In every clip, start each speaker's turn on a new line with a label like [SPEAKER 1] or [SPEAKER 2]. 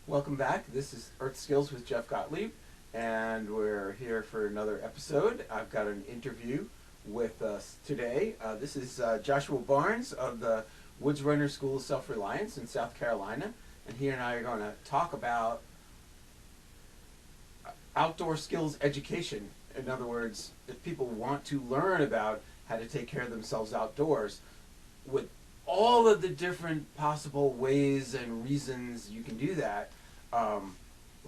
[SPEAKER 1] Welcome back. This is Earth Skills with Jeff Gottlieb, and we're here for another episode. I've got an interview with us today. This is Joshua Barnes of the Woodsrunner School of Self-Reliance in South Carolina, and he and I are going to talk about outdoor skills education. In other words, if people want to learn about how to take care of themselves outdoors, with all of the different possible ways and reasons you can do that,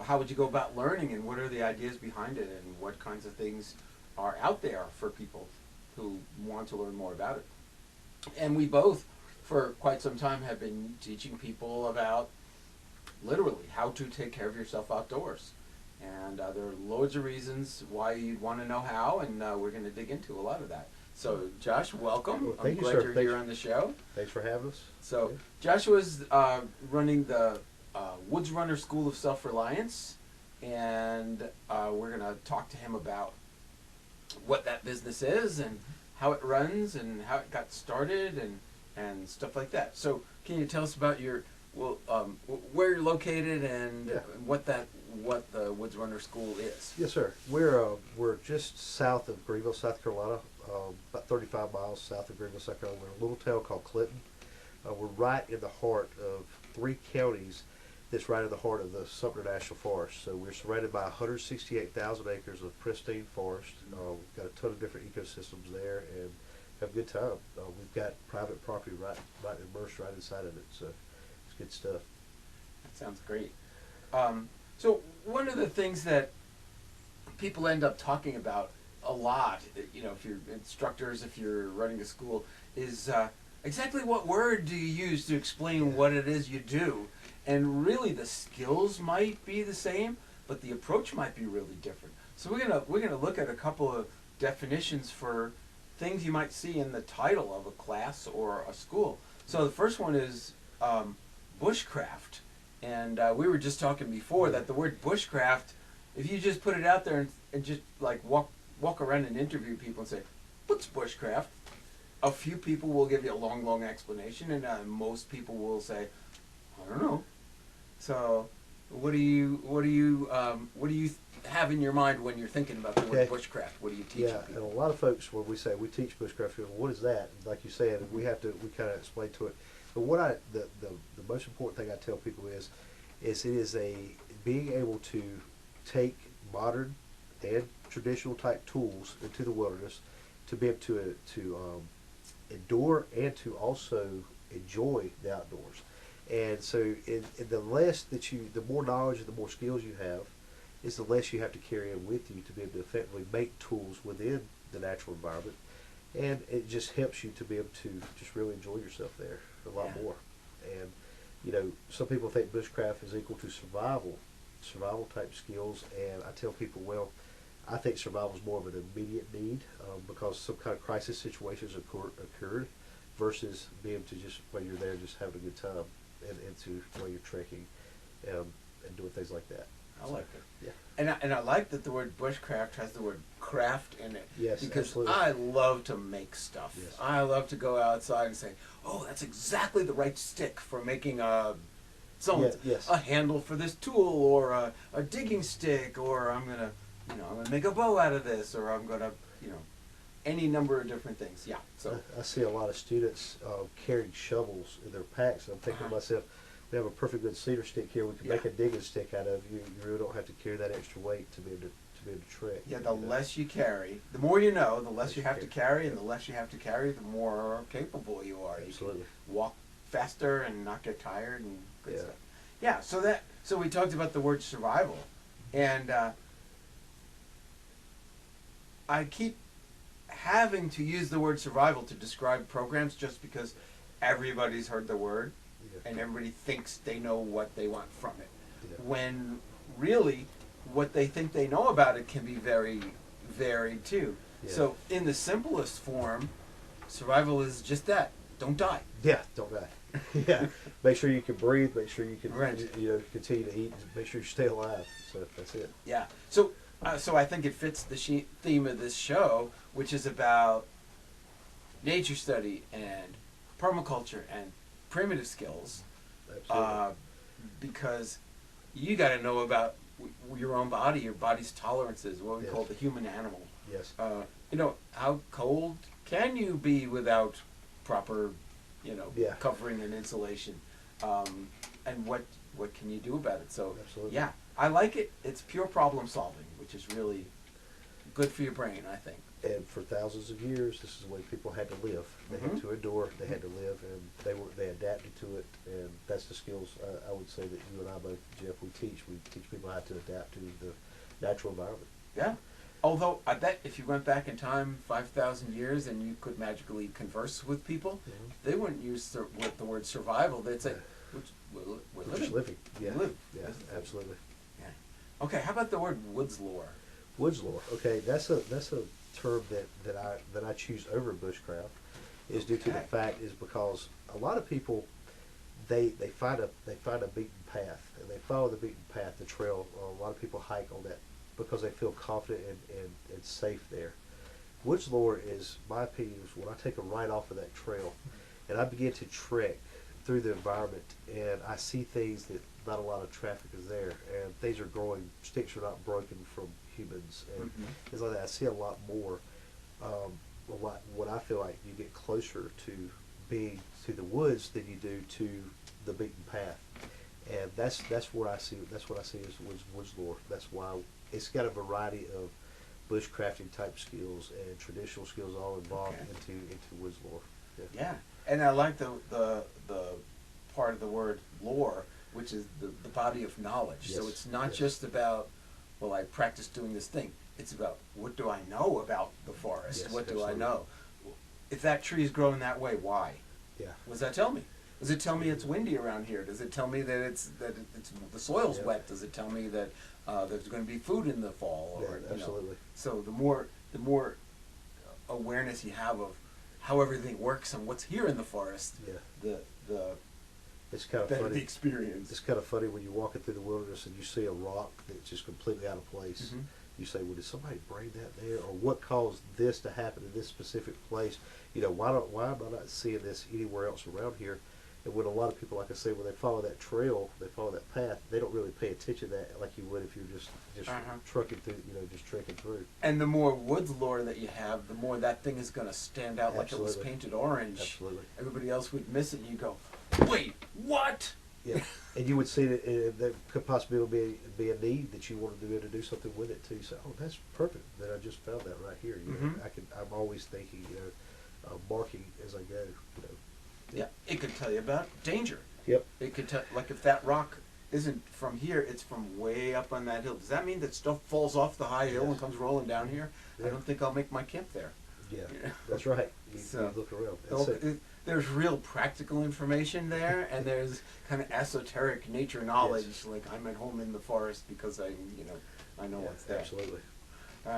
[SPEAKER 1] how would you go about learning, and what are the ideas behind it, and what kinds of things are out there for people who want to learn more about it? And we both, for quite some time, have been teaching people about literally how to take care of yourself outdoors. And there are loads of reasons why you'd want to know how, and we're going to dig into a lot of that. So, Josh, welcome.
[SPEAKER 2] Well,
[SPEAKER 1] I'm glad you're here on the show.
[SPEAKER 2] Thanks for having us.
[SPEAKER 1] So, Joshua's running the Woodsrunner School of Self-Reliance, and we're going to talk to him about what that business is and how it runs and how it got started and stuff like that. So, can you tell us about where you're located and what the Woodsrunner School is?
[SPEAKER 2] Yes, sir. We're just south of Greenville, South Carolina, about 35 miles south of Greenville, South Carolina. We're in a little town called Clinton. We're right in the heart of 3 counties that's right in the heart of the Sumter National Forest. So we're surrounded by 168,000 acres of pristine forest. We've got a ton of different ecosystems there and have a good time. We've got private property right immersed right inside of it. So it's good stuff.
[SPEAKER 1] That sounds great. So one of the things that people end up talking about a lot, if you're instructors, if you're running a school, is exactly what word do you use to explain what it is you do. And really the skills might be the same, but the approach might be really different. So we're gonna look at a couple of definitions for things you might see in the title of a class or a school. So the first one is bushcraft. And we were just talking before that the word bushcraft, if you just put it out there and just like walk around and interview people and say, what's bushcraft? A few people will give you a long explanation, and most people will say, I don't know. So what do you have in your mind when you're thinking about the word bushcraft? What do you teach people?
[SPEAKER 2] And a lot of folks, when we say we teach bushcraft, go, what is that? Like you said, we kind of explain to it. But the most important thing I tell people is it is being able to take modern and traditional type tools into the wilderness to be able to endure and to also enjoy the outdoors. And so in the more knowledge and the more skills you have, is the less you have to carry in with you to be able to effectively make tools within the natural environment. And it just helps you to be able to just really enjoy yourself there a lot more. And some people think bushcraft is equal to survival type skills, and I tell people, well, I think survival is more of an immediate need because some kind of crisis situations occurred versus being able to just, when you're there, just having a good time and to while you're trekking and doing things like that.
[SPEAKER 1] I like it. Yeah. And I like that the word bushcraft has the word craft in it.
[SPEAKER 2] Yes,
[SPEAKER 1] because
[SPEAKER 2] absolutely.
[SPEAKER 1] I love to make stuff.
[SPEAKER 2] Yes.
[SPEAKER 1] I love to go outside and say, oh, that's exactly the right stick for making a handle for this tool, or a digging stick, or I'm gonna make a bow out of this, or I'm gonna any number of different things. Yeah. So
[SPEAKER 2] I see a lot of students carrying shovels in their packs, and I'm thinking to myself, we have a perfect good cedar stick here. We can make a digging stick out of. You really don't have to carry that extra weight to be able to trek.
[SPEAKER 1] Yeah, the less you carry, the more you know, the less you have to carry, and the less you have to carry, the more capable you are.
[SPEAKER 2] Absolutely.
[SPEAKER 1] You can walk faster and not get tired and good stuff. Yeah, so we talked about the word survival, and I keep having to use the word survival to describe programs just because everybody's heard the word and everybody thinks they know what they want from it. When really what they think they know about it can be very varied too. So in the simplest form, survival is just that. Don't die.
[SPEAKER 2] Yeah, don't die. Make sure you can breathe, make sure you can continue to eat, make sure you stay alive. So that's it.
[SPEAKER 1] Yeah. So I think it fits the theme of this show, which is about nature study and permaculture and primitive skills.
[SPEAKER 2] Absolutely.
[SPEAKER 1] Because you got to know about your own body, your body's tolerances, what we
[SPEAKER 2] Yes.
[SPEAKER 1] call the human animal.
[SPEAKER 2] Yes.
[SPEAKER 1] How cold can you be without proper,
[SPEAKER 2] Yeah.
[SPEAKER 1] covering and insulation, and what can you do about it? So
[SPEAKER 2] Absolutely.
[SPEAKER 1] yeah, I like it. It's pure problem solving, which is really good for your brain, I think.
[SPEAKER 2] And for thousands of years, this is the way people had to live. They had
[SPEAKER 1] Mhm.
[SPEAKER 2] to endure. They had to live, and they adapted to it. And that's the skills I would say that you and I both, Jeff, we teach. We teach people how to adapt to the natural environment.
[SPEAKER 1] Yeah. Although I bet if you went back in time 5,000 years and you could magically converse with people,
[SPEAKER 2] Mhm.
[SPEAKER 1] they wouldn't use the word survival. They'd say, we're
[SPEAKER 2] We're just living. Yeah.
[SPEAKER 1] Live.
[SPEAKER 2] Yeah.
[SPEAKER 1] This is-
[SPEAKER 2] Absolutely.
[SPEAKER 1] Yeah. Okay. How about the word woods lore?
[SPEAKER 2] Woods lore. Okay, that's a term that I choose over bushcraft, is due to the
[SPEAKER 1] Okay.
[SPEAKER 2] fact is because a lot of people they find a beaten path and they follow the beaten path, the trail. A lot of people hike on that because they feel confident and safe there. Woods lore is, my opinion, is when I take a right off of that trail and I begin to trek through the environment and I see things that not a lot of traffic is there, and things are growing, sticks are not broken from humans, and
[SPEAKER 1] Mhm.
[SPEAKER 2] things like that. I see a lot more. What I feel like you get closer to being to the woods than you do to the beaten path, and that's what I see. That's what I see as woods lore. That's why it's got a variety of bushcrafting type skills and traditional skills all involved
[SPEAKER 1] Okay.
[SPEAKER 2] into woods lore.
[SPEAKER 1] Yeah, and I like the part of the word lore, which is the body of knowledge. So
[SPEAKER 2] Yes,
[SPEAKER 1] it's not
[SPEAKER 2] yes.
[SPEAKER 1] just about, well, I practice doing this thing. It's about, what do I know about the forest?
[SPEAKER 2] Yes,
[SPEAKER 1] What do I
[SPEAKER 2] absolutely.
[SPEAKER 1] know? If that tree is growing that way, why?
[SPEAKER 2] Yeah.
[SPEAKER 1] What does that tell me? Does it tell me it's windy around here? Does it tell me that it's the soil's
[SPEAKER 2] Yeah.
[SPEAKER 1] wet? Does it tell me that there's going to be food in the fall? Or,
[SPEAKER 2] Yeah, absolutely.
[SPEAKER 1] So the more awareness you have of how everything works and what's here in the forest,
[SPEAKER 2] Yeah.
[SPEAKER 1] the
[SPEAKER 2] It's kind of
[SPEAKER 1] better
[SPEAKER 2] funny.
[SPEAKER 1] the experience.
[SPEAKER 2] It's kind of funny when you're walking through the wilderness and you see a rock that's just completely out of place.
[SPEAKER 1] Mhm.
[SPEAKER 2] You say, well, did somebody bring that there? Or what caused this to happen in this specific place? Why am I not seeing this anywhere else around here? And when a lot of people, like I say, when they follow that trail, they follow that path, they don't really pay attention to that like you would if you're just
[SPEAKER 1] Uh-huh.
[SPEAKER 2] trucking through, just trekking through.
[SPEAKER 1] And the more woods lore that you have, the more that thing is going to stand out like it was
[SPEAKER 2] Absolutely.
[SPEAKER 1] painted orange.
[SPEAKER 2] Absolutely.
[SPEAKER 1] Everybody else would miss it, and you go, wait, what?
[SPEAKER 2] Yeah, and you would see that there could possibly be a need that you wanted to be able to do something with it too. You say, "Oh, that's perfect. That I just found that right here."
[SPEAKER 1] Mhm.
[SPEAKER 2] I'm always thinking, marking as I go.
[SPEAKER 1] Yeah, it could tell you about danger.
[SPEAKER 2] Yep.
[SPEAKER 1] It could tell, like if that rock isn't from here, it's from way up on that hill. Does that mean that stuff falls off the high hill
[SPEAKER 2] Yes.
[SPEAKER 1] and comes rolling down here? I
[SPEAKER 2] Yeah.
[SPEAKER 1] don't think I'll make my camp there.
[SPEAKER 2] Yeah,
[SPEAKER 1] Yeah.
[SPEAKER 2] that's right. You
[SPEAKER 1] So,
[SPEAKER 2] look around.
[SPEAKER 1] So there's real practical information there, and there's kind of esoteric nature knowledge.
[SPEAKER 2] Yes.
[SPEAKER 1] Like I'm at home in the forest because I know what's there.
[SPEAKER 2] Absolutely.
[SPEAKER 1] All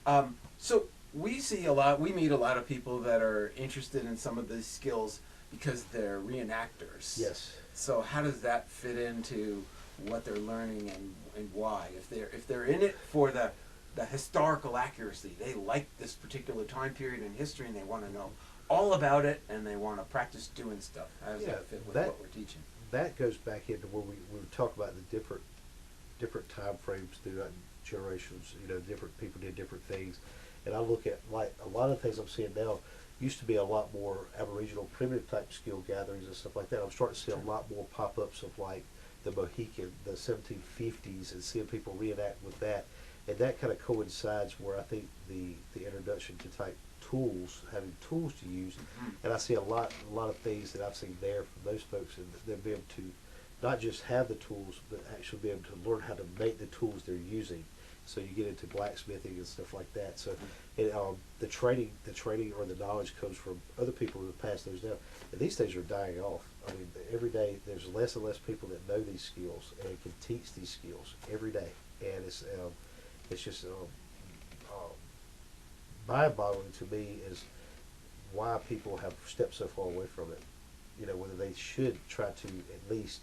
[SPEAKER 1] right. So we meet a lot of people that are interested in some of these skills because they're reenactors.
[SPEAKER 2] Yes.
[SPEAKER 1] So how does that fit into what they're learning and why? If they're in it for the historical accuracy, they like this particular time period in history and they want to know all about it and they want to practice doing stuff. How does that fit with what we're teaching?
[SPEAKER 2] That goes back into where we talk about the different time frames throughout generations. Different people did different things, and I look at like a lot of things I'm seeing now. Used to be a lot more Aboriginal primitive type skill gatherings and stuff like that. I'm starting to see a lot more pop-ups of like the Mohican, the 1750s, and seeing people reenact with that. And that kind of coincides where I think the introduction to type tools, having tools to use, and I see a lot of things that I've seen there from those folks, and they'll be able to not just have the tools, but actually be able to learn how to make the tools they're using. So you get into blacksmithing and stuff like that. So the training or the knowledge comes from other people who have passed those down. And these things are dying off. I mean, every day there's less and less people that know these skills and can teach these skills every day. And it's just mind-boggling to me is why people have stepped so far away from it. Whether they should try to at least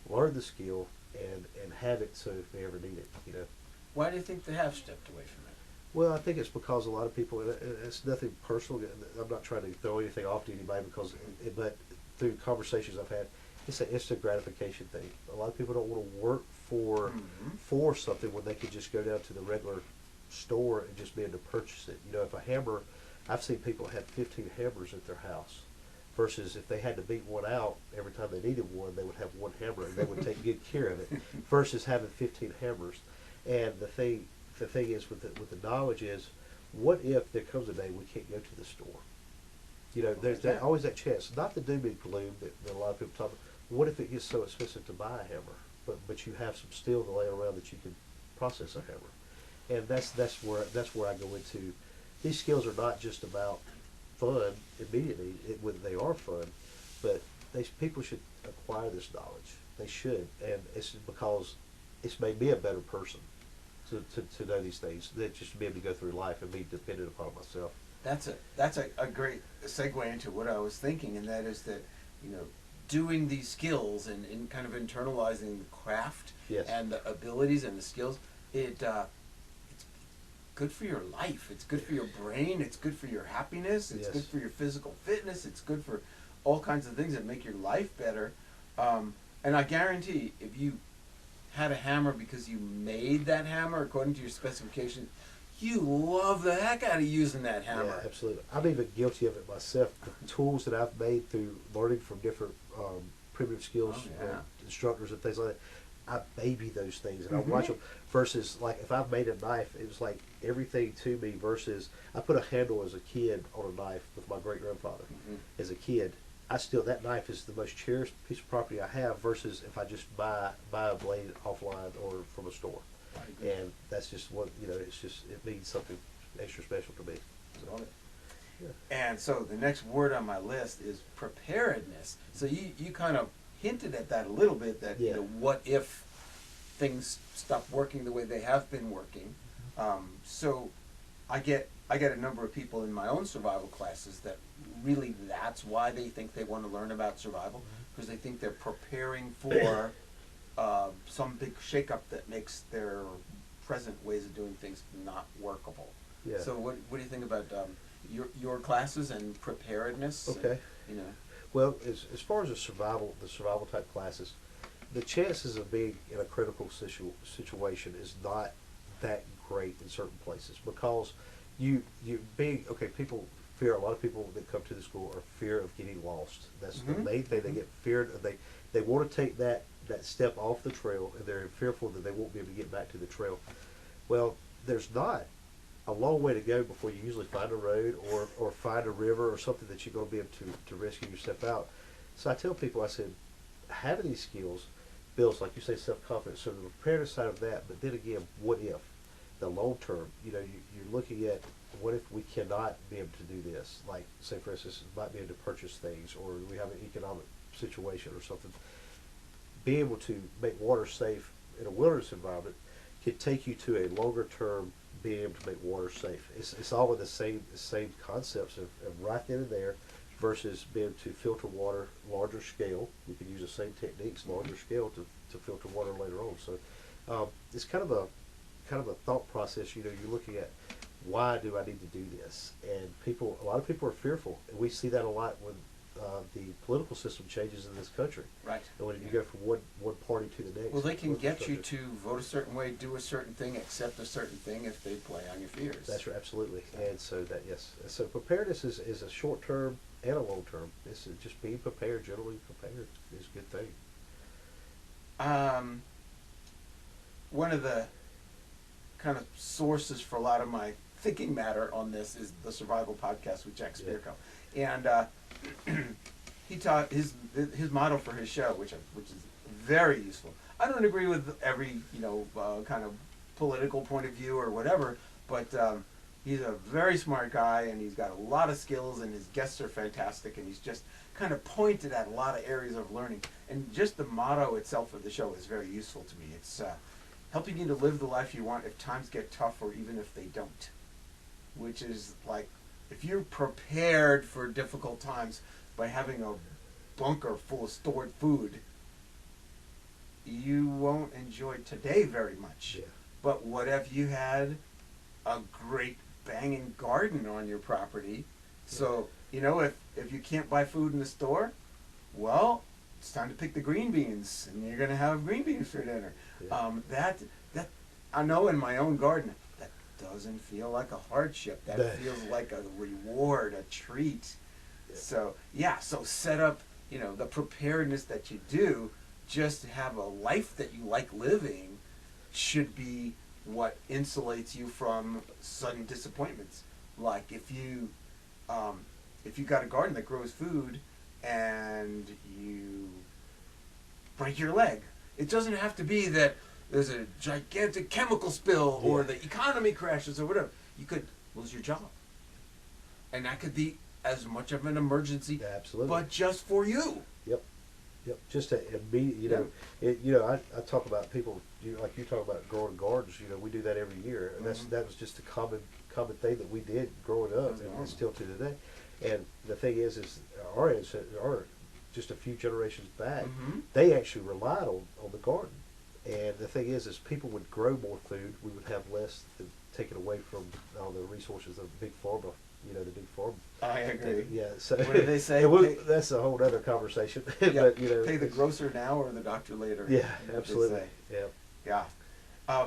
[SPEAKER 2] learn the skill and have it so if they ever need it.
[SPEAKER 1] Why do you think they have stepped away from it?
[SPEAKER 2] Well, I think it's because a lot of people, and it's nothing personal. I'm not trying to throw anything off to anybody but through conversations I've had, it's an instant gratification thing. A lot of people don't want to work for something when they could just go down to the regular store and just be able to purchase it. You know, if a hammer, I've seen people have 15 hammers at their house, versus if they had to beat one out every time they needed one, they would have one hammer and they would take good care of it, versus having 15 hammers. And the thing is with the knowledge is, what if there comes a day we can't go to the store? You know, there's always that chance. Not the doom and gloom that a lot of people talk about. What if it gets so expensive to buy a hammer, but you have some steel to lay around that you can process a hammer? And that's where I go into. These skills are not just about fun immediately. They are fun, but people should acquire this knowledge. They should, and it's because it's made me a better person to know these things, that just to be able to go through life and be dependent upon myself.
[SPEAKER 1] That's a great segue into what I was thinking, and that is that, you know, doing these skills and kind of internalizing the craft
[SPEAKER 2] Yes.
[SPEAKER 1] and the abilities and the skills, it's good for your life. It's good for your brain. It's good for your happiness. It's
[SPEAKER 2] Yes.
[SPEAKER 1] good for your physical fitness. It's good for all kinds of things that make your life better. And I guarantee, if you had a hammer because you made that hammer according to your specifications, you love the heck out of using that hammer.
[SPEAKER 2] Yeah, absolutely. I'm even guilty of it myself. The tools that I've made through learning from different primitive skills instructors and things like that, I baby those things and I watch them. Versus, like, if I've made a knife, it was like everything to me. Versus, I put a handle as a kid on a knife with my great grandfather. As a kid, that knife is the most cherished piece of property I have. Versus if I just buy a blade offline or from a store. And that's just what, you know, it means something extra special to me. So, yeah.
[SPEAKER 1] And so the next word on my list is preparedness. So you kind of hinted at that a little bit, that, you know, what if things stop working the way they have been working. So I get a number of people in my own survival classes that really, that's why they think they want to learn about survival, because they think they're preparing for some big shakeup that makes their present ways of doing things not workable.
[SPEAKER 2] Yeah.
[SPEAKER 1] So what do you think about your classes and preparedness?
[SPEAKER 2] Okay.
[SPEAKER 1] And, you know.
[SPEAKER 2] Well, as far as the survival type classes, the chances of being in a critical situation is not that great in certain places, because people fear, a lot of people that come to the school are fear of getting lost. That's the main thing. They get feared. They want to take that step off the trail, and they're fearful that they won't be able to get back to the trail. Well, there's not a long way to go before you usually find a road or find a river or something that you're going to be able to rescue yourself out. So I tell people, I said, having these skills builds, like you say, self-confidence. So the preparedness side of that, but then again, what if? The long term, you know, you're looking at, what if we cannot be able to do this? Like, say, for instance, might be able to purchase things, or we have an economic situation or something. Being able to make water safe in a wilderness environment could take you to a longer term being able to make water safe. It's all in the same concepts of right then and there, versus being able to filter water larger scale. You can use the same techniques, larger scale, to filter water later on. So it's kind of a thought process. You know, you're looking at, why do I need to do this? And a lot of people are fearful, and we see that a lot when the political system changes in this country.
[SPEAKER 1] Right.
[SPEAKER 2] And when you go from one party to the next.
[SPEAKER 1] Well, they can get you to vote a certain way, do a certain thing, accept a certain thing if they play on your fears.
[SPEAKER 2] That's right, absolutely. And so so preparedness is a short term and a long term. It's just being prepared, generally prepared, is a good thing.
[SPEAKER 1] One of the kind of sources for a lot of my thinking matter on this is the Survival Podcast with Jack Spirko. And he taught his motto for his show, which is very useful. I don't agree with every kind of political point of view or whatever, but he's a very smart guy, and he's got a lot of skills, and his guests are fantastic, and he's just kind of pointed at a lot of areas of learning. And just the motto itself of the show is very useful to me. It's helping you to live the life you want if times get tough, or even if they don't. Which is like, if you're prepared for difficult times by having a bunker full of stored food, you won't enjoy today very much.
[SPEAKER 2] Yeah.
[SPEAKER 1] But what if you had a great banging garden on your property? So, if you can't buy food in the store, well, it's time to pick the green beans, and you're gonna have green beans for dinner.
[SPEAKER 2] Yeah.
[SPEAKER 1] That I know in my own garden, that doesn't feel like a hardship. That
[SPEAKER 2] That-
[SPEAKER 1] feels like a reward, a treat.
[SPEAKER 2] Yeah.
[SPEAKER 1] So set up, the preparedness that you do just to have a life that you like living should be what insulates you from sudden disappointments. Like if you got a garden that grows food and you break your leg, it doesn't have to be that there's a gigantic chemical spill or
[SPEAKER 2] Yeah.
[SPEAKER 1] the economy crashes or whatever. You could lose your job, and that could be as much of an emergency,
[SPEAKER 2] Yeah, absolutely.
[SPEAKER 1] but just for you.
[SPEAKER 2] Yep. Yep. Just to immediate, I talk about people, like you talk about growing gardens. We do that every year, and that was just a common thing that we did growing up,
[SPEAKER 1] That's
[SPEAKER 2] and
[SPEAKER 1] normal.
[SPEAKER 2] still to today. And the thing is our just a few generations back,
[SPEAKER 1] Mhm.
[SPEAKER 2] they actually relied on the garden. And the thing is people would grow more food, we would have less taken away from all the resources of big pharma, the big farm.
[SPEAKER 1] I agree.
[SPEAKER 2] Yeah. So
[SPEAKER 1] What did they say?
[SPEAKER 2] that's a whole other conversation.
[SPEAKER 1] Yeah,
[SPEAKER 2] But
[SPEAKER 1] pay the grocer now or the doctor later.
[SPEAKER 2] Yeah,
[SPEAKER 1] That's what they
[SPEAKER 2] absolutely.
[SPEAKER 1] say.
[SPEAKER 2] Yeah.
[SPEAKER 1] Yeah.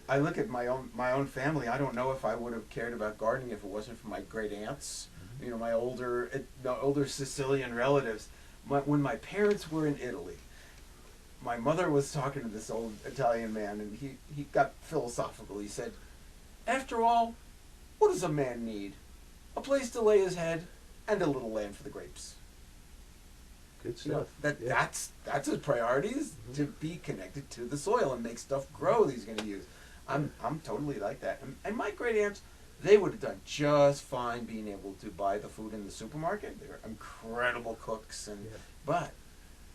[SPEAKER 1] I look at my own family. I don't know if I would have cared about gardening if it wasn't for my great aunts. My older Sicilian relatives. When my parents were in Italy, my mother was talking to this old Italian man, and he got philosophical. He said, "After all, what does a man need? A place to lay his head and a little land for the grapes."
[SPEAKER 2] Good stuff. Yeah.
[SPEAKER 1] That's his priority, is to be connected to the soil and make stuff grow that he's going to use. I'm totally like that. And my great aunts, they would have done just fine being able to buy the food in the supermarket. They were incredible cooks, but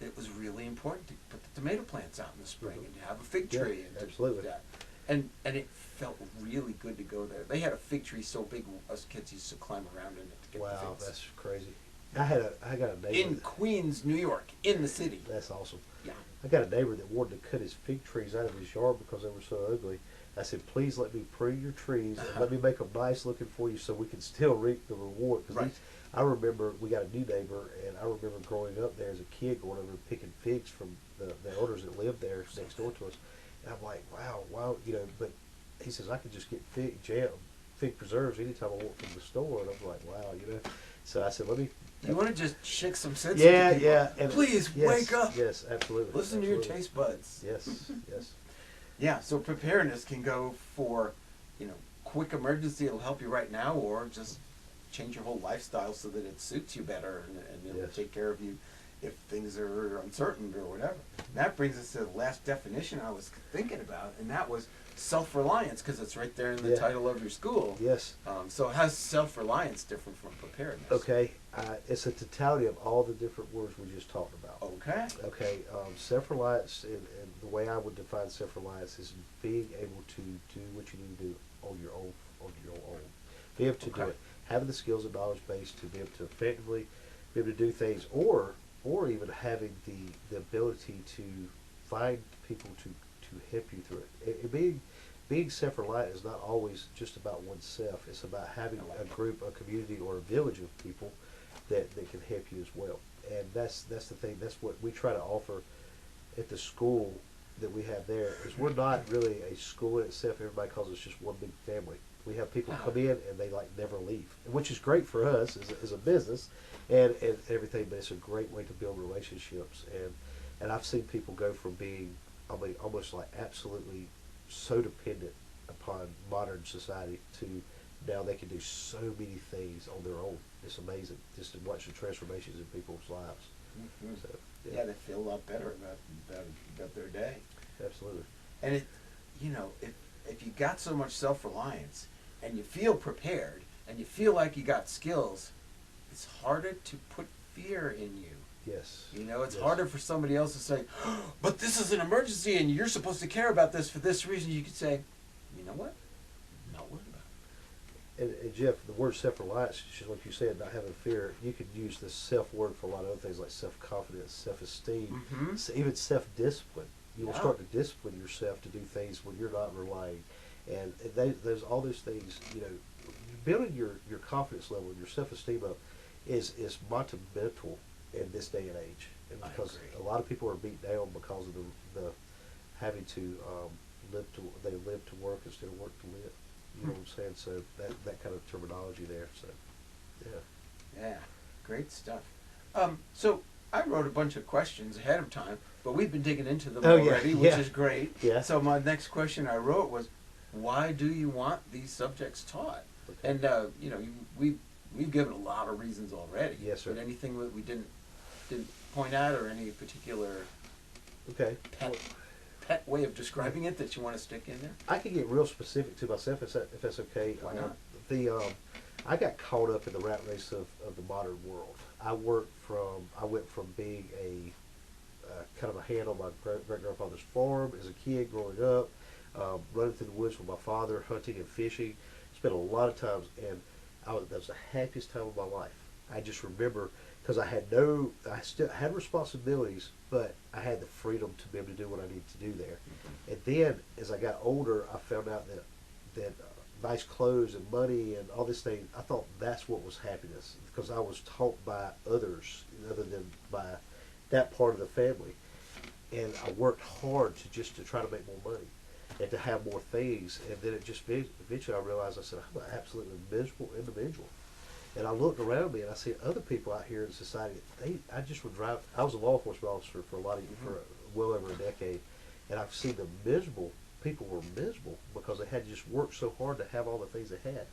[SPEAKER 1] it was really important to put the tomato plants out in the spring and to have a fig
[SPEAKER 2] Yeah,
[SPEAKER 1] tree and to
[SPEAKER 2] absolutely.
[SPEAKER 1] do that. And it felt really good to go there. They had a fig tree so big us kids used to climb around in it to get the
[SPEAKER 2] Wow,
[SPEAKER 1] figs.
[SPEAKER 2] that's crazy. I got a neighbor.
[SPEAKER 1] In Queens, New York, in the city.
[SPEAKER 2] That's awesome.
[SPEAKER 1] Yeah.
[SPEAKER 2] I got a neighbor that wanted to cut his fig trees out of his yard because they were so ugly. I said, please let me prune your trees and let me make them nice looking for you so we can still reap the reward. Because
[SPEAKER 1] Right.
[SPEAKER 2] I remember we got a new neighbor, and I remember growing up there as a kid going over and picking figs from the elders that lived there next door to us. And I'm like, wow, but he says, I could just get fig preserves anytime I want from the store. And I'm like, wow. So I said, let me.
[SPEAKER 1] You want to just shake some sense
[SPEAKER 2] Yeah,
[SPEAKER 1] into people?
[SPEAKER 2] yeah. And
[SPEAKER 1] Please
[SPEAKER 2] yes,
[SPEAKER 1] wake up.
[SPEAKER 2] Yes, absolutely.
[SPEAKER 1] Listen to your
[SPEAKER 2] absolutely.
[SPEAKER 1] taste buds.
[SPEAKER 2] Yes, yes.
[SPEAKER 1] Yeah, so preparedness can go for, quick emergency. It'll help you right now, or just change your whole lifestyle so that it suits you better, and it'll
[SPEAKER 2] Yes.
[SPEAKER 1] take care of you if things are uncertain or whatever. And that brings us to the last definition I was thinking about, and that was self-reliance, because it's right there in the
[SPEAKER 2] Yeah.
[SPEAKER 1] title of your school.
[SPEAKER 2] Yes.
[SPEAKER 1] So how's self-reliance different from preparedness?
[SPEAKER 2] Okay. It's a totality of all the different words we just talked about.
[SPEAKER 1] Okay.
[SPEAKER 2] Okay. Self-reliance, and the way I would define self-reliance is being able to do what you need to do on your own. Be able to do
[SPEAKER 1] Okay.
[SPEAKER 2] it. Having the skills and knowledge base to be able to effectively be able to do things, or even having the ability to find people to help you through it. Being self-reliant is not always just about oneself. It's about having a group, a community, or a village of people that can help you as well. And that's the thing. That's what we try to offer at the school that we have there. Is we're not really a school in itself. Everybody calls us just one big family. We have people come in and they never leave, which is great for us as a business and everything. But it's a great way to build relationships. And I've seen people go from being, almost like absolutely so dependent upon modern society to now they can do so many things on their own. It's amazing just to watch the transformations in people's lives.
[SPEAKER 1] Mhm.
[SPEAKER 2] So
[SPEAKER 1] Yeah, they feel a lot better about their day.
[SPEAKER 2] absolutely.
[SPEAKER 1] And if you got so much self-reliance and you feel prepared and you feel like you got skills, it's harder to put fear in you.
[SPEAKER 2] Yes.
[SPEAKER 1] It's
[SPEAKER 2] Yes.
[SPEAKER 1] harder for somebody else to say, but this is an emergency and you're supposed to care about this for this reason. You could say, you know what? I'm not worried about it.
[SPEAKER 2] And Jeff, the word self-reliance, just like you said, not having fear, you could use the self-word for a lot of other things like self-confidence, self-esteem,
[SPEAKER 1] Mhm.
[SPEAKER 2] even self-discipline. You will
[SPEAKER 1] Yeah.
[SPEAKER 2] start to discipline yourself to do things when you're not relying. And there's all those things, building your confidence level, your self-esteem up is monumental in this day and age, and
[SPEAKER 1] I
[SPEAKER 2] because
[SPEAKER 1] agree.
[SPEAKER 2] a lot of people are beat down because of the having to they live to work instead of work to live. You know what I'm saying? So that kind of terminology there. So yeah.
[SPEAKER 1] Yeah, great stuff. So I wrote a bunch of questions ahead of time, but we've been digging into them
[SPEAKER 2] Oh, yeah,
[SPEAKER 1] already, which
[SPEAKER 2] yeah.
[SPEAKER 1] is great.
[SPEAKER 2] Yeah.
[SPEAKER 1] So my next question I wrote was, why do you want these subjects taught?
[SPEAKER 2] Okay.
[SPEAKER 1] And you know, we've given a lot of reasons already.
[SPEAKER 2] Yes, sir.
[SPEAKER 1] But anything that we didn't point out, or any particular
[SPEAKER 2] Okay.
[SPEAKER 1] pet way of describing it that you want to stick in there?
[SPEAKER 2] I can get real specific to myself if that's okay.
[SPEAKER 1] Why not?
[SPEAKER 2] I got caught up in the rat race of the modern world. I went from being a kind of a hand on my great grandfather's farm as a kid growing up, running through the woods with my father, hunting and fishing. Spent a lot of times, and that was the happiest time of my life. I just remember because I still had responsibilities, but I had the freedom to be able to do what I needed to do there.
[SPEAKER 1] Mm-hmm.
[SPEAKER 2] And then as I got older, I found out that nice clothes and money and all this thing, I thought that's what was happiness because I was taught by others other than by that part of the family. And I worked hard to try to make more money and to have more things. And then eventually I realized, I said, I'm an absolutely miserable individual. And I looked around me and I see other people out here in society. I just would drive. I was a law enforcement officer for well over a decade, and I've seen the miserable people were miserable because they had to just work so hard to have all the things they had.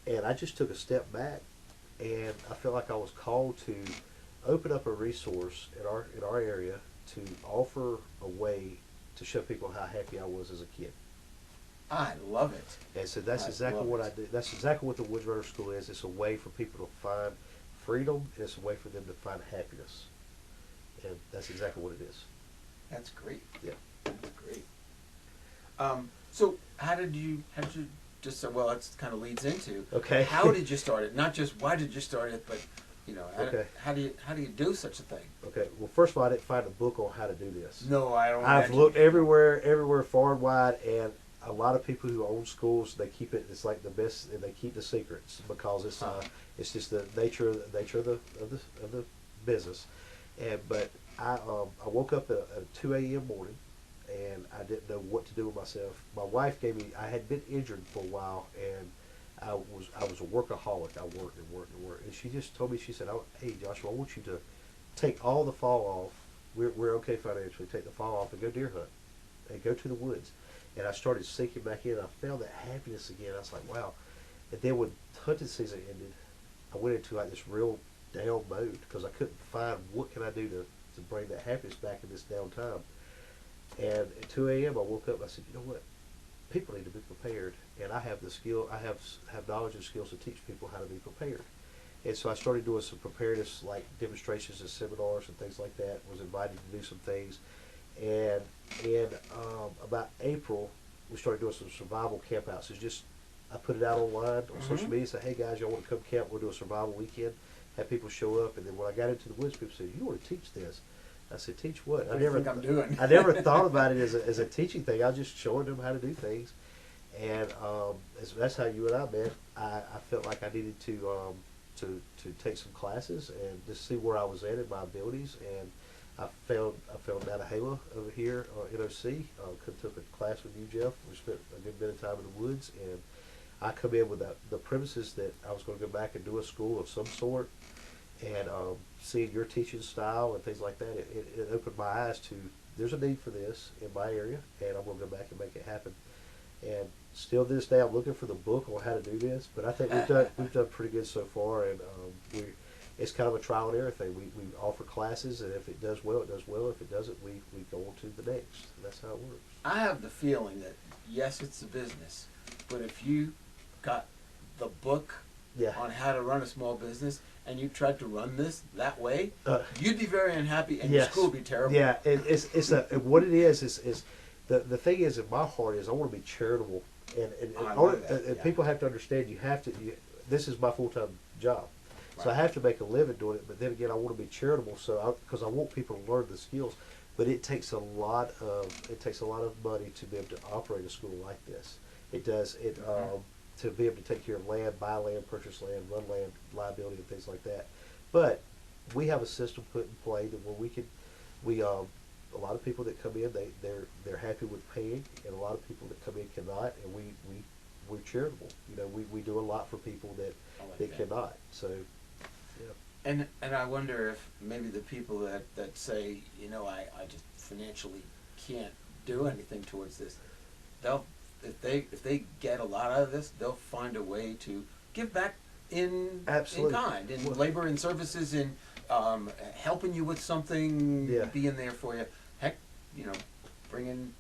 [SPEAKER 2] And I just took a step back, and I felt like I was called to open up a resource in our area to offer a way to show people how happy I was as a kid.
[SPEAKER 1] I love it.
[SPEAKER 2] And so that's
[SPEAKER 1] I
[SPEAKER 2] exactly
[SPEAKER 1] love
[SPEAKER 2] what
[SPEAKER 1] it.
[SPEAKER 2] I do. That's exactly what the Woodsrunner School is. It's a way for people to find freedom, and it's a way for them to find happiness. And that's exactly what it is.
[SPEAKER 1] That's great.
[SPEAKER 2] Yeah.
[SPEAKER 1] That's great. So how did you just well, that kind of leads into
[SPEAKER 2] Okay.
[SPEAKER 1] how did you start it? Not just why did you start it, but you know,
[SPEAKER 2] Okay.
[SPEAKER 1] how do you do such a thing?
[SPEAKER 2] Okay. Well, first of all, I didn't find a book on how to do this.
[SPEAKER 1] No, I don't.
[SPEAKER 2] I've
[SPEAKER 1] imagine.
[SPEAKER 2] looked everywhere, far and wide, and a lot of people who own schools, they keep it. It's like the best, and they keep the secrets because it's just the nature of the business. But I woke up at 2 a.m. morning, and I didn't know what to do with myself. My wife gave me. I had been injured for a while, and I was a workaholic. I worked and worked and worked, and she just told me. She said, "Hey, Joshua, I want you to take all the fall off. We're okay financially. Take the fall off and go deer hunt, and go to the woods." And I started sinking back in. I found that happiness again. I was like, wow. And then when hunting season ended, I went into like this real down mode because I couldn't find what can I do to bring that happiness back in this down time. And at 2 a.m. I woke up and I said, you know what? People need to be prepared. And I have the skill, I have knowledge and skills to teach people how to be prepared. And so I started doing some preparedness like demonstrations and seminars and things like that. Was invited to do some things. And in about April, we started doing some survival campouts. It's just, I put it out online on social media, say, hey guys, y'all want to come camp? We'll do a survival weekend. Have people show up. And then when I got into the woods, people said, you want to teach this? I said, teach what?
[SPEAKER 1] What do you think I'm doing?
[SPEAKER 2] I never thought about it as a teaching thing. I was just showing them how to do things. And that's how you and I met. I felt like I needed to take some classes and just see where I was at in my abilities. And I found Nantahala over here, NOC. Took a class with you, Jeff. We spent a good bit of time in the woods, and I come in with the premises that I was going to go back and do a school of some sort. And seeing your teaching style and things like that, it opened my eyes to there's a need for this in my area, and I'm going to go back and make it happen. And still to this day, I'm looking for the book on how to do this, but I think we've done pretty good so far, and it's kind of a trial and error thing. We offer classes, and if it does well, it does well. If it doesn't, we go on to the next. That's how it works.
[SPEAKER 1] I have the feeling that yes, it's a business, but if you got the book on how to run a small business and you tried to run this that way, you'd be very unhappy, and your school would be terrible.
[SPEAKER 2] Yeah, what it is the thing is in my heart is I want to be charitable, and people have to understand this is my full-time job. Right. So I have to make a living doing it, but then again, I want to be charitable, because I want people to learn the skills. But it takes a lot of money to be able to operate a school like this. It does to be able to take care of land, buy land, purchase land, run land, liability, and things like that. But we have a system put in play that where we a lot of people that come in, they're happy with paying, and a lot of people that come in cannot, and we're charitable. We do a lot for people that cannot. So, yeah.
[SPEAKER 1] And I wonder if maybe the people that say, I just financially can't do anything towards this, if they get a lot out of this, they'll find a way to give back in kind, in labor and services, in helping you with something, being there for you. Heck, bringing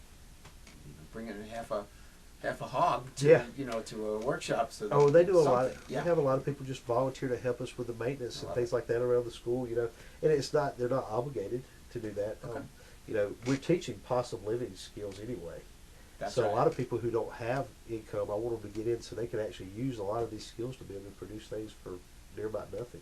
[SPEAKER 1] half a hog to to a workshop. So
[SPEAKER 2] they do a lot. We have a lot of people just volunteer to help us with the maintenance and things like that around the school. And they're not obligated to do that.
[SPEAKER 1] Okay.
[SPEAKER 2] We're teaching possum living skills anyway.
[SPEAKER 1] That's
[SPEAKER 2] so
[SPEAKER 1] right.
[SPEAKER 2] A lot of people who don't have income, I want them to get in so they can actually use a lot of these skills to be able to produce things for near about nothing.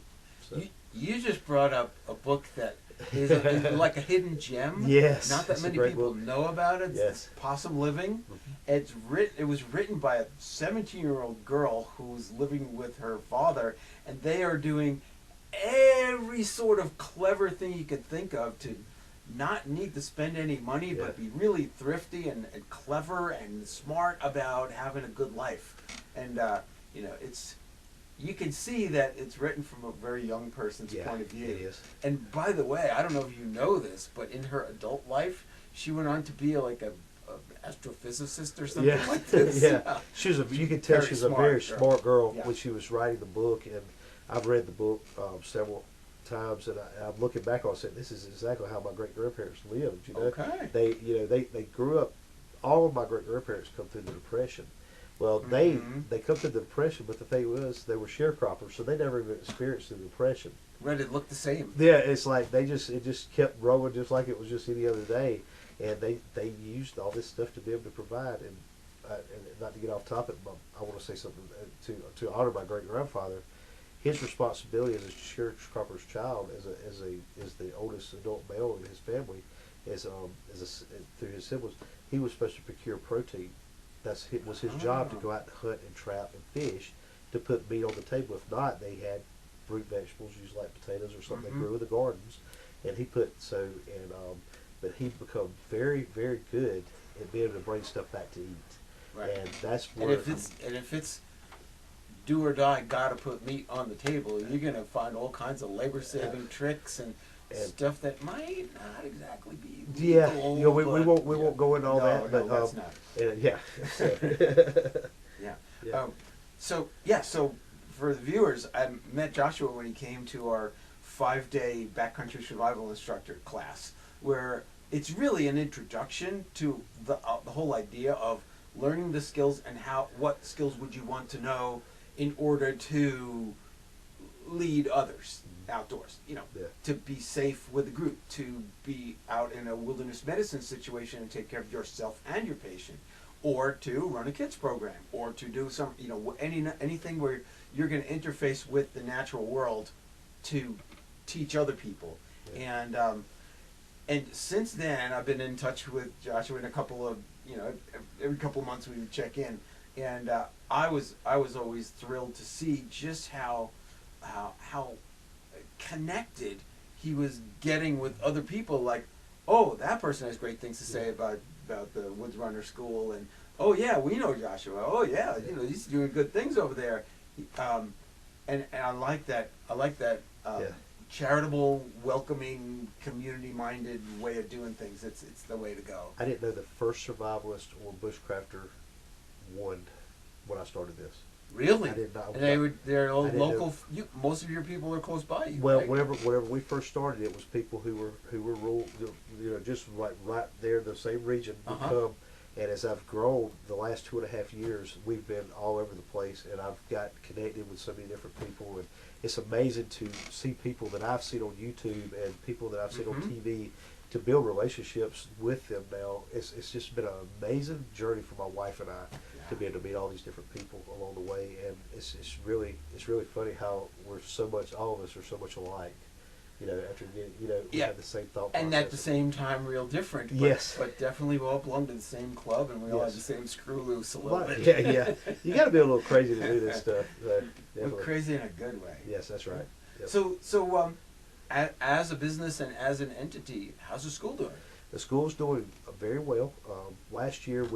[SPEAKER 2] So.
[SPEAKER 1] You just brought up a book that is like a hidden gem.
[SPEAKER 2] Yes.
[SPEAKER 1] Not that many people know about it.
[SPEAKER 2] Yes.
[SPEAKER 1] It's Possum Living.
[SPEAKER 2] Mm-hmm.
[SPEAKER 1] It was written by a 17-year-old girl who's living with her father, and they are doing every sort of clever thing you could think of to not need to spend any money, but be really thrifty and clever and smart about having a good life. And you can see that it's written from a very young person's point of view.
[SPEAKER 2] It is.
[SPEAKER 1] And by the way, I don't know if you know this, but in her adult life, she went on to be like a astrophysicist or something like this.
[SPEAKER 2] Yeah. You could tell she's a very smart girl
[SPEAKER 1] Yeah.
[SPEAKER 2] when she was writing the book, and I've read the book several times, and I'm looking back on it saying this is exactly how my great grandparents lived.
[SPEAKER 1] Okay.
[SPEAKER 2] They grew up. All of my great grandparents come through the Depression. Well, they come through the Depression, but the thing was they were sharecroppers, so they never even experienced the Depression.
[SPEAKER 1] Right, it looked the same.
[SPEAKER 2] Yeah, it's like it just kept rolling just like it was just any other day, and they used all this stuff to be able to provide. And not to get off topic, but I want to say something to honor my great grandfather. His responsibility as a sharecropper's child, as the oldest adult male in his family, through his siblings, he was supposed to procure protein. It was his job to go out and hunt and trap and fish to put meat on the table. If not, they had root vegetables, usually like potatoes or something they grew in the gardens, and but he become very, very good at being able to bring stuff back to eat.
[SPEAKER 1] Right.
[SPEAKER 2] And that's where.
[SPEAKER 1] And if it's do or die, gotta put meat on the table, you're gonna find all kinds of labor-saving tricks and stuff that might not exactly be legal,
[SPEAKER 2] we won't go into all that, but
[SPEAKER 1] that's not. So for the viewers, I met Joshua when he came to our 5-day backcountry survival instructor class, where it's really an introduction to the whole idea of learning the skills and what skills would you want to know in order to lead others outdoors, to be safe with the group, to be out in a wilderness medicine situation and take care of yourself and your patient, or to run a kids program, or to do some, anything where you're going to interface with the natural world to teach other people. Yeah. And since then, I've been in touch with Joshua in a couple of, every couple of months we would check in, and I was always thrilled to see just how connected he was getting with other people. Like, oh, that person has great things to say about the Woodsrunner School, and oh yeah, we know Joshua. Oh yeah, he's doing good things over there. And I like that. Charitable, welcoming, community-minded way of doing things. It's the way to go.
[SPEAKER 2] I didn't know the first survivalist or bushcrafter won when I started this.
[SPEAKER 1] Really?
[SPEAKER 2] I did not.
[SPEAKER 1] And they're all local. Most of your people are close by you.
[SPEAKER 2] Well,
[SPEAKER 1] right?
[SPEAKER 2] whenever we first started, it was people who were rural, just right there in the same region would come. And as I've grown the last 2.5 years, we've been all over the place, and I've got connected with so many different people, and it's amazing to see people that I've seen on YouTube and people that I've seen on TV, to build relationships with them now. It's just been an amazing journey for my wife and I to be able to meet all these different people along the way, and it's really funny how all of us are so much alike. After we have the same thought process.
[SPEAKER 1] And at the same time, real different. But,
[SPEAKER 2] yes.
[SPEAKER 1] But definitely we all belong to the same club, and we all have the same screw loose a little bit.
[SPEAKER 2] Yeah. You got to be a little crazy to do this stuff.
[SPEAKER 1] We're crazy in a good way.
[SPEAKER 2] Yes, that's right. Yep.
[SPEAKER 1] So as a business and as an entity, how's the school doing?
[SPEAKER 2] The school's doing very well. Last year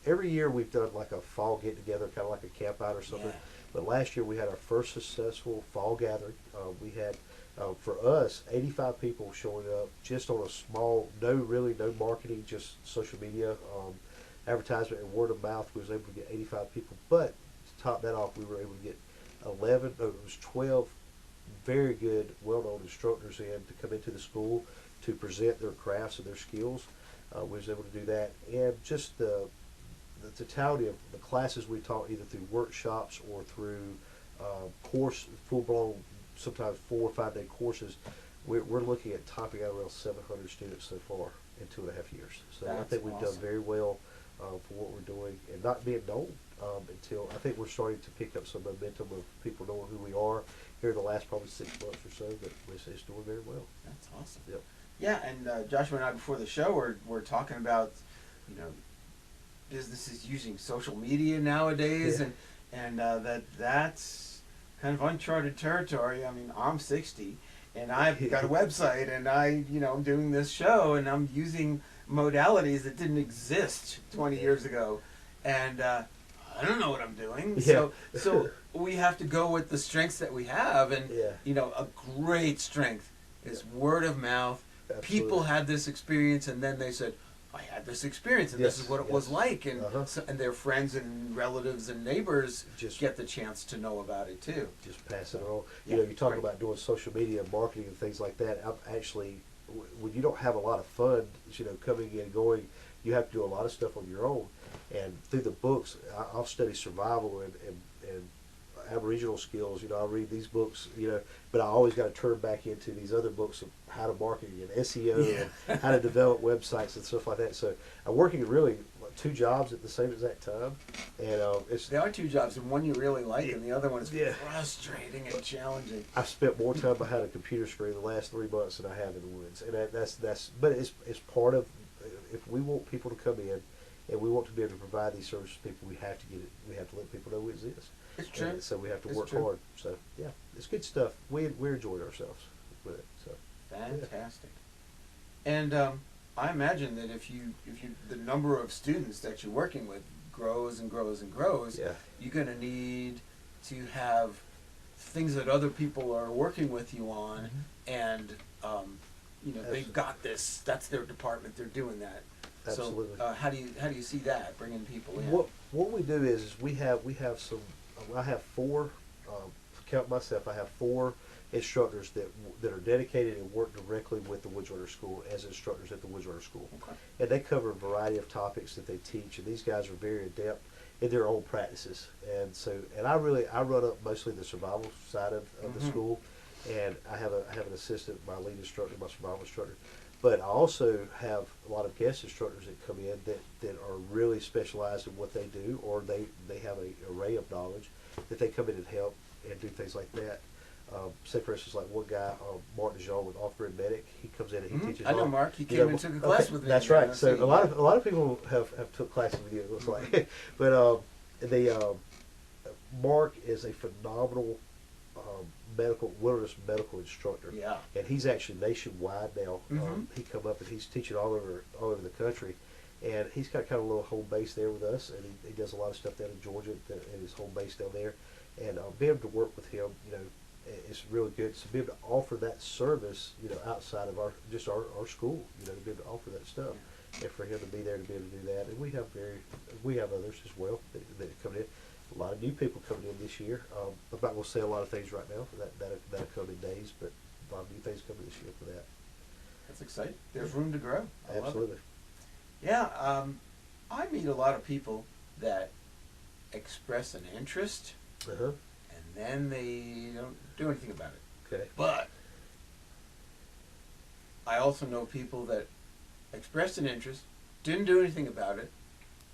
[SPEAKER 2] every year we've done like a fall get together, kind of like a camp out or something.
[SPEAKER 1] Yeah.
[SPEAKER 2] But last year we had our first successful fall gathering. We had, for us, 85 people showing up just on a small, no marketing, just social media, advertisement and word of mouth. We was able to get 85 people. But to top that off, we were able to get 12 very good, well-known instructors in to come into the school to present their crafts and their skills. We was able to do that, and just the totality of the classes we taught, either through workshops or through full-blown, sometimes 4 or 5 day courses. We're looking at topping out around 700 students so far in 2.5 years. So I think we've done very well for what we're doing, and not being known until I think we're starting to pick up some momentum of people knowing who we are here in the last probably 6 months or so. But it's doing very well.
[SPEAKER 1] That's awesome.
[SPEAKER 2] Yep.
[SPEAKER 1] Yeah, and Joshua and I before the show we're talking about, businesses using social media nowadays, and that's kind of uncharted territory. I mean, I'm 60, and I've got a website, and I'm doing this show, and I'm using modalities that didn't exist 20 years ago, and I don't know what I'm doing.
[SPEAKER 2] Yeah.
[SPEAKER 1] So we have to go with the strengths that we have, and a great strength is word of mouth.
[SPEAKER 2] Absolutely.
[SPEAKER 1] People had this experience, and then they said, I had this experience, and this is what it was like, and and their friends and relatives and neighbors just get the chance to know about it too. Just
[SPEAKER 2] pass it on. You talk about doing social media marketing and things like that. I'm actually, when you don't have a lot of funds, coming and going, you have to do a lot of stuff on your own. And through the books, I'll study survival and Aboriginal skills. I'll read these books, but I always got to turn back into these other books of how to market and SEO and how to develop websites and stuff like that. So I'm working really 2 jobs at the same exact time, and
[SPEAKER 1] there are 2 jobs, and one you really like, and the other one is frustrating and challenging.
[SPEAKER 2] I've spent more time behind a computer screen the last 3 months than I have in the woods, and but it's part of, if we want people to come in and we want to be able to provide these services to people, we have to let people know we exist.
[SPEAKER 1] It's true.
[SPEAKER 2] And so we have to work hard. So yeah, it's good stuff. We're enjoying ourselves with it. So
[SPEAKER 1] fantastic. And I imagine that if the number of students that you're working with grows and grows and grows, you're going to need to have things that other people are working with you on, and they've got this. That's their department. They're doing that.
[SPEAKER 2] Absolutely.
[SPEAKER 1] So how do you see that bringing people in?
[SPEAKER 2] What we do is we have some. I have 4. Count myself. I have 4 instructors that are dedicated and work directly with the Woodsrunner School as instructors at the Woodsrunner School, and they cover a variety of topics that they teach. And these guys are very adept in their own practices. And I run up mostly the survival side of the school, and I have an assistant, my lead instructor, my survival instructor. But I also have a lot of guest instructors that come in that are really specialized in what they do, or they have an array of knowledge that they come in and help and do things like that. Say, for instance, like one guy, Mark DeJean with Off-Grid Medic, he comes in and he teaches.
[SPEAKER 1] I know Mark. He came and took a class with me.
[SPEAKER 2] That's right. So a lot of people have took classes with you, it looks like. But Mark is a phenomenal wilderness medical instructor. Yeah. And he's actually nationwide now. He come up and he's teaching all over the country, and he's got kind of a little home base there with us, and he does a lot of stuff down in Georgia at his home base down there, and being able to work with him, it's really good to be able to offer that service, outside of our school, to be able to offer that stuff, and for him to be there to be able to do that. And we have others as well that come in. A lot of new people coming in this year. I'm not going to say a lot of things right now. That'll come in days, but a lot of new things coming this year for that.
[SPEAKER 1] That's exciting. There's room to grow.
[SPEAKER 2] Absolutely.
[SPEAKER 1] Yeah, I meet a lot of people that express an interest, and then they don't do anything about it.
[SPEAKER 2] Okay.
[SPEAKER 1] But I also know people that expressed an interest, didn't do anything about it,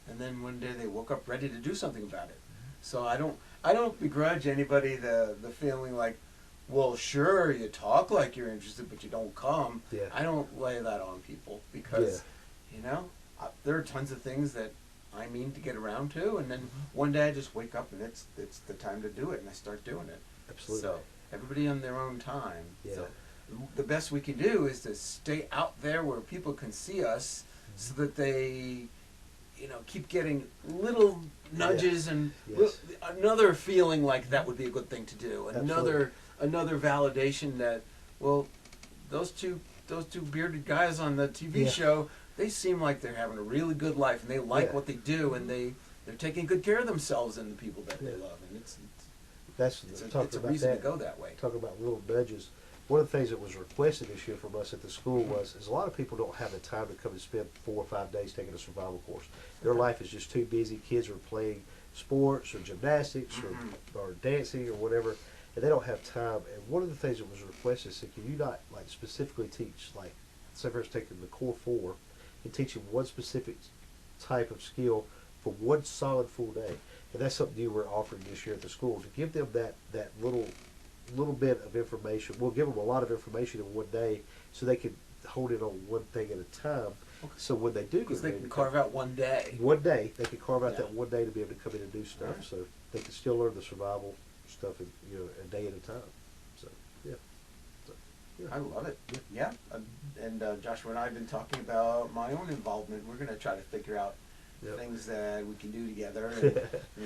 [SPEAKER 1] and then one day they woke up ready to do something about it. So I don't begrudge anybody the feeling like, well, sure, you talk like you're interested, but you don't come.
[SPEAKER 2] Yeah.
[SPEAKER 1] I don't lay that on people because, there are tons of things that I mean to get around to, and then one day I just wake up and it's the time to do it, and I start doing it.
[SPEAKER 2] Absolutely.
[SPEAKER 1] So everybody on their own time.
[SPEAKER 2] Yeah.
[SPEAKER 1] So the best we can do is to stay out there where people can see us, so that they, keep getting little nudges and
[SPEAKER 2] Yes.
[SPEAKER 1] another feeling like that would be a good thing to do.
[SPEAKER 2] Absolutely.
[SPEAKER 1] Another validation that, well, those two bearded guys on the TV
[SPEAKER 2] Yeah.
[SPEAKER 1] show, they seem like they're having a really good life, and they like
[SPEAKER 2] Yeah.
[SPEAKER 1] what they do, and they're taking good care of themselves and the people that they
[SPEAKER 2] Yeah.
[SPEAKER 1] love, and it's
[SPEAKER 2] Talking
[SPEAKER 1] a
[SPEAKER 2] about
[SPEAKER 1] reason
[SPEAKER 2] that.
[SPEAKER 1] to go that way.
[SPEAKER 2] Talking about little nudges. One of the things that was requested this year from us at the school is a lot of people don't have the time to come and spend 4 or 5 days taking a survival course. Their life is just too busy. Kids are playing sports or gymnastics or dancing or whatever, and they don't have time. And one of the things that was requested is, can you not like specifically teach, like, say for instance, taking the core 4 and teaching one specific type of skill for one solid full day? And that's something you were offering this year at the school, to give them that little bit of information. We'll give them a lot of information in one day, so they can hold it on one thing at a time.
[SPEAKER 1] Okay.
[SPEAKER 2] So when they do get
[SPEAKER 1] Because they
[SPEAKER 2] ready
[SPEAKER 1] can
[SPEAKER 2] to
[SPEAKER 1] carve
[SPEAKER 2] come,
[SPEAKER 1] out one day.
[SPEAKER 2] they can carve out
[SPEAKER 1] Yeah.
[SPEAKER 2] that one day to be able to come in and do stuff.
[SPEAKER 1] Alright.
[SPEAKER 2] So they can still learn the survival stuff in, a day at a time. So yeah. So, yeah.
[SPEAKER 1] I love it. Yeah. And Joshua and I have been talking about my own involvement. We're going to try to figure out
[SPEAKER 2] Yep.
[SPEAKER 1] things that we can do together and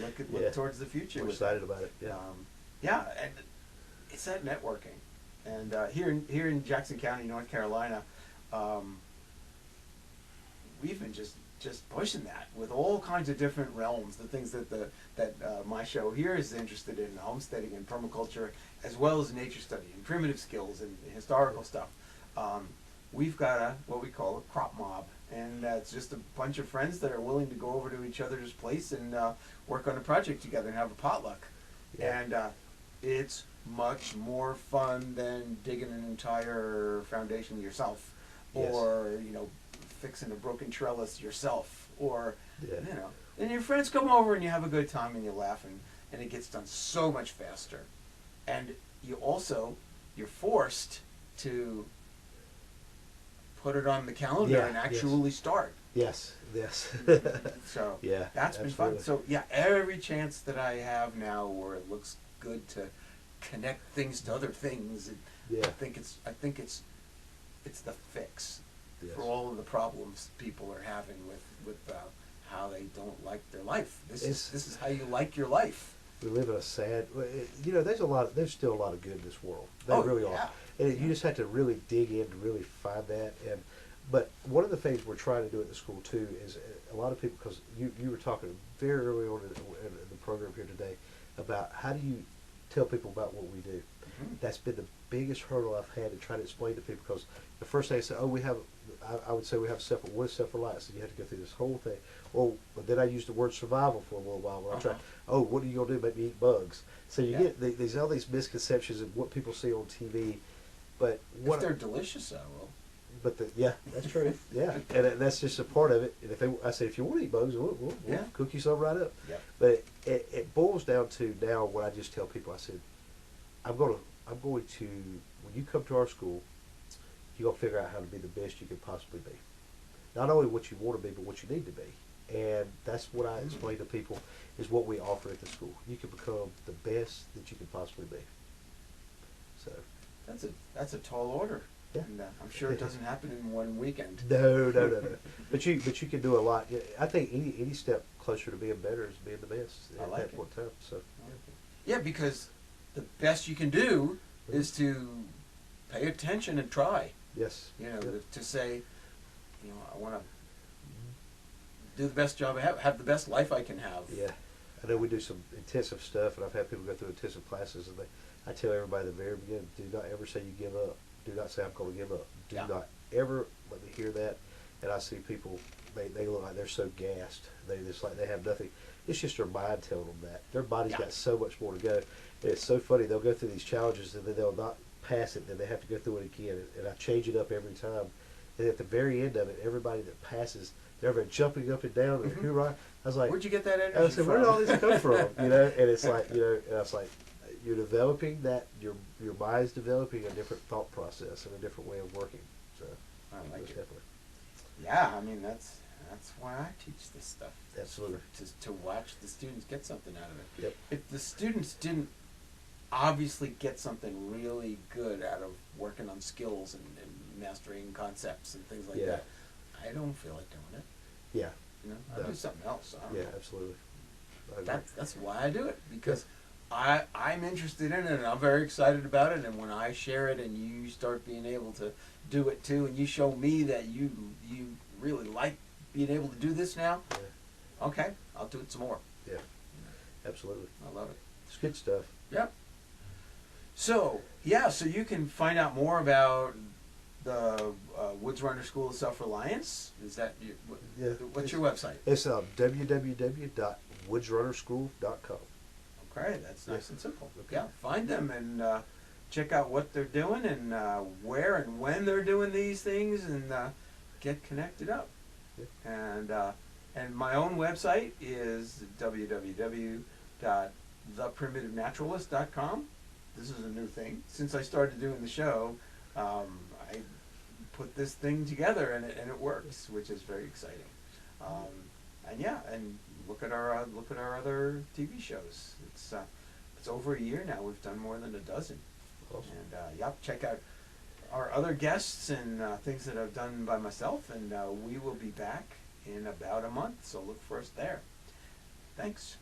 [SPEAKER 1] look
[SPEAKER 2] Yeah.
[SPEAKER 1] towards the future.
[SPEAKER 2] We're
[SPEAKER 1] with
[SPEAKER 2] excited
[SPEAKER 1] it.
[SPEAKER 2] about it. Yeah.
[SPEAKER 1] Yeah, and it's that networking. And here in Jackson County, North Carolina, we've been just pushing that with all kinds of different realms. The things that my show here is interested in: homesteading and permaculture, as well as nature study and primitive skills and historical stuff. We've got what we call a crop mob, and it's just a bunch of friends that are willing to go over to each other's place and work on a project together and have a potluck.
[SPEAKER 2] Yeah.
[SPEAKER 1] And it's much more fun than digging an entire foundation yourself,
[SPEAKER 2] Yes.
[SPEAKER 1] or fixing a broken trellis yourself, or
[SPEAKER 2] Yeah.
[SPEAKER 1] and your friends come over and you have a good time and you laugh, and it gets done so much faster. And you're forced to put it on the calendar
[SPEAKER 2] Yeah,
[SPEAKER 1] and
[SPEAKER 2] yes.
[SPEAKER 1] actually start.
[SPEAKER 2] Yes. Yes.
[SPEAKER 1] So
[SPEAKER 2] Yeah,
[SPEAKER 1] that's been
[SPEAKER 2] absolutely.
[SPEAKER 1] fun. So yeah, every chance that I have now where it looks good to connect things to other things,
[SPEAKER 2] Yeah.
[SPEAKER 1] I think it's the fix
[SPEAKER 2] Yes.
[SPEAKER 1] for all of the problems people are having with how they don't like their life. This is how you like your life.
[SPEAKER 2] We live in a sad. There's still a lot of good in this world. There
[SPEAKER 1] Oh,
[SPEAKER 2] really
[SPEAKER 1] yeah.
[SPEAKER 2] are, and you just have to really dig in to really find that. But one of the things we're trying to do at the school too is a lot of people, because you were talking very early on in the program here today about how do you tell people about what we do.
[SPEAKER 1] Mhm.
[SPEAKER 2] That's been the biggest hurdle I've had to try to explain to people, because the first thing they say, I would say we have what is self-reliance, and you have to go through this whole thing. But then I used the word survival for a little while when I tried, what are you going to do, make me eat bugs? So you
[SPEAKER 1] Yeah.
[SPEAKER 2] get all these misconceptions of what people see on TV, but
[SPEAKER 1] If they're delicious, I will.
[SPEAKER 2] yeah, that's true. Yeah, and that's just a part of it. And I say, if you want to eat bugs, we'll
[SPEAKER 1] Yeah.
[SPEAKER 2] cook you some right up.
[SPEAKER 1] Yeah.
[SPEAKER 2] But it boils down to now what I just tell people. I said, I'm going to, when you come to our school, you're going to figure out how to be the best you can possibly be. Not only what you want to be, but what you need to be. And that's what I explain to people is what we offer at the school. You can become the best that you can possibly be. So.
[SPEAKER 1] That's a tall order.
[SPEAKER 2] Yeah.
[SPEAKER 1] And I'm sure it doesn't happen in one weekend.
[SPEAKER 2] No. But you can do a lot. I think any step closer to being better is being the best
[SPEAKER 1] I
[SPEAKER 2] at
[SPEAKER 1] like
[SPEAKER 2] that
[SPEAKER 1] it.
[SPEAKER 2] point in time. So.
[SPEAKER 1] Yeah, because the best you can do is to pay attention and try.
[SPEAKER 2] Yes.
[SPEAKER 1] You know,
[SPEAKER 2] Yeah.
[SPEAKER 1] to say, I want to do the best job I have the best life I can have.
[SPEAKER 2] Yeah. I know we do some intensive stuff, and I've had people go through intensive classes, and I tell everybody at the very beginning, do not ever say you give up. Do not say I'm going to give up. Do
[SPEAKER 1] Yeah.
[SPEAKER 2] not ever let me hear that. And I see people, they look like they're so gassed. They just like they have nothing. It's just their mind telling them that. Their body's
[SPEAKER 1] Yeah.
[SPEAKER 2] got so much more to go. And it's so funny. They'll go through these challenges, and then they'll not pass it, then they have to go through it again. And I change it up every time. And at the very end of it, everybody that passes, they're ever jumping up and down and hoorah. I was like,
[SPEAKER 1] Where'd you get that energy
[SPEAKER 2] I said,
[SPEAKER 1] from?
[SPEAKER 2] where did all this come from? And it's like, and I was like, you're developing that, your mind's developing a different thought process and a different way of working. So,
[SPEAKER 1] I like
[SPEAKER 2] most
[SPEAKER 1] it.
[SPEAKER 2] definitely.
[SPEAKER 1] Yeah, I mean that's why I teach this stuff.
[SPEAKER 2] Absolutely.
[SPEAKER 1] To watch the students get something out of it.
[SPEAKER 2] Yep.
[SPEAKER 1] If the students didn't, obviously get something really good out of working on skills and mastering concepts and things like
[SPEAKER 2] Yeah.
[SPEAKER 1] that, I don't feel like doing it.
[SPEAKER 2] Yeah.
[SPEAKER 1] You know, I'll
[SPEAKER 2] No.
[SPEAKER 1] do something else. I don't
[SPEAKER 2] Yeah,
[SPEAKER 1] know.
[SPEAKER 2] absolutely. I agree.
[SPEAKER 1] That's why I do it, because I'm interested in it and I'm very excited about it, and when I share it and you start being able to do it too, and you show me that you really like being able to do this now,
[SPEAKER 2] Yeah.
[SPEAKER 1] okay, I'll do it some more.
[SPEAKER 2] Yeah. Absolutely.
[SPEAKER 1] I love it.
[SPEAKER 2] It's good stuff.
[SPEAKER 1] Yep. So so you can find out more about the Woodsrunner School of Self-Reliance. Is that
[SPEAKER 2] Yeah.
[SPEAKER 1] what's your website?
[SPEAKER 2] It's www.woodsrunnerschool.com.
[SPEAKER 1] Okay, that's nice and simple.
[SPEAKER 2] Okay.
[SPEAKER 1] Yeah, find them and check out what they're doing and where and when they're doing these things, and get connected up.
[SPEAKER 2] Yeah.
[SPEAKER 1] And my own website is www.theprimitivenaturalist.com. This is a new thing. Since I started doing the show, I put this thing together and it works, which is very exciting. And look at our other TV shows. It's over a year now. We've done more than a dozen.
[SPEAKER 2] Awesome.
[SPEAKER 1] And check out our other guests and things that I've done by myself. And we will be back in about a month, so look for us there. Thanks.